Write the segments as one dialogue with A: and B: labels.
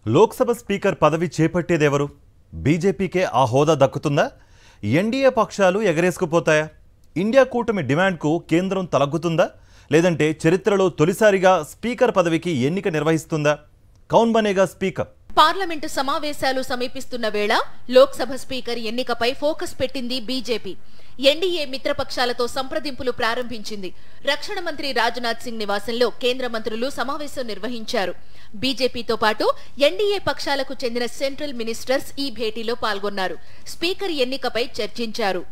A: Lok Sabha speaker పదవి చేపట్టేదెవరు? బీజేపీకే ఆ హోదా దక్కుతుందా? ఎన్డీఏ పక్షాలు ఎగరేసుకుపోతాయా? ఇండియా కూటమి డిమాండ్కు కేంద్రం తలగ్గుతుందా? లేదంటే చరిత్రలో తొలిసారిగా స్పీకర్ పదవికి ఎన్నిక నిర్వహిస్తుందా? కౌన్ బనేగా స్పీకర్?
B: పార్లమెంటు సమావేశాలు సమీపిస్తున్న వేళ లోక్సభ స్పీకర్ ఎన్నికపై ఫోకస్ పెట్టింది బీజేపీ. ఎన్డీఏ మిత్రపక్షాలతో సంప్రదింపులు ప్రారంభించింది. రక్షణ మంత్రి రాజ్నాథ్ సింగ్ నివాసంలో కేంద్ర మంత్రులు సమావేశం నిర్వహించారు. బీజేపీతో పాటు ఎన్డీఏ పక్షాలకు చెందిన సెంట్రల్ మినిస్టర్స్ ఈ భేటీలో పాల్గొన్నారు. స్పీకర్ ఎన్నికపై చర్చించారు.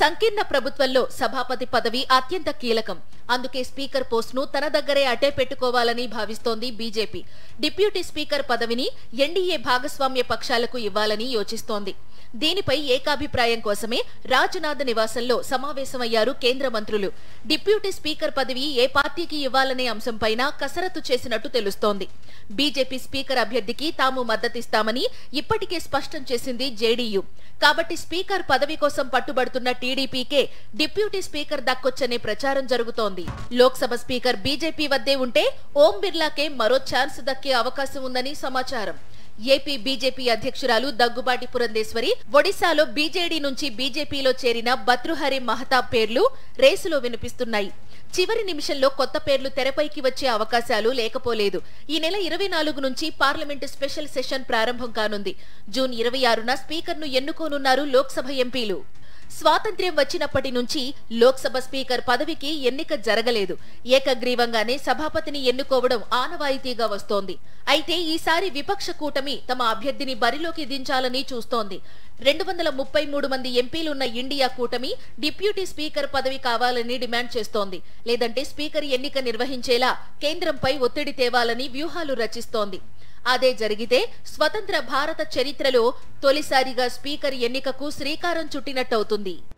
B: సంకీర్ణ ప్రభుత్వంలో సభాపతి పదవి అత్యంత కీలకం. అందుకే స్పీకర్ పోస్టును తన దగ్గరే అట్టే పెట్టుకోవాలని భావిస్తోంది బీజేపీ. డిప్యూటీ స్పీకర్ పదవిని ఎన్డీఏ భాగస్వామ్య పక్షాలకు ఇవ్వాలని యోచిస్తోంది. దీనిపై ఏకాభిప్రాయం కోసమే రాజ్నాథ్ నివాసంలో సమావేశమయ్యారు కేంద్ర మంత్రులు. డిప్యూటీ స్పీకర్ పదవి ఏ పార్టీకి ఇవ్వాలనే అంశంపైన కసరత్తు చేసినట్టు తెలుస్తోంది. బీజేపీ స్పీకర్ అభ్యర్థికి తాము మద్దతిస్తామని ఇప్పటికే స్పష్టం చేసింది జేడీయూ. కాబట్టి స్పీకర్ పదవి కోసం పట్టుబడుతున్న టీడీపీకే డిప్యూటీ స్పీకర్ దక్కొచ్చనే ప్రచారం జరుగుతోంది. లోక్సభ స్పీకర్ బీజేపీ వద్దే ఉంటే ఓం బిర్లాకే మరో ఛాన్స్ దక్కే అవకాశం ఉందని సమాచారం. ఏపీ బీజేపీ అధ్యక్షురాలు దగ్గుబాటి పురంధేశ్వరి, ఒడిశాలో బీజేడీ నుంచి బీజేపీలో చేరిన భర్తృహరి మహతాబ్ పేర్లు రేసులో వినిపిస్తున్నాయి. చివరి నిమిషంలో కొత్త పేర్లు తెరపైకి వచ్చే అవకాశాలు లేకపోలేదు. ఈ నెల 24 నుంచి పార్లమెంటు స్పెషల్ సెషన్ ప్రారంభం కానుంది. జూన్ 26న స్పీకర్ను ఎన్నుకోనున్నారు లోక్సభ ఎంపీలు. స్వాతంత్ర్యం వచ్చినప్పటి నుంచి లోక్సభ స్పీకర్ పదవికి ఎన్నిక జరగలేదు. ఏకగ్రీవంగానే సభాపతిని ఎన్నుకోవడం ఆనవాయితీగా వస్తోంది. అయితే ఈసారి విపక్ష కూటమి తమ అభ్యర్థిని బరిలోకి దించాలని చూస్తోంది. 233 మంది ఎంపీలున్న ఇండియా కూటమి డిప్యూటీ స్పీకర్ పదవి కావాలని డిమాండ్ చేస్తోంది. లేదంటే స్పీకర్ ఎన్నిక నిర్వహించేలా కేంద్రంపై ఒత్తిడి తేవాలని వ్యూహాలు రచిస్తోంది. అదే జరిగితే స్వతంత్ర భారత చరిత్రలో తొలిసారిగా స్పీకర్ ఎన్నికకు శ్రీకారం చుట్టినట్టవుతుంది.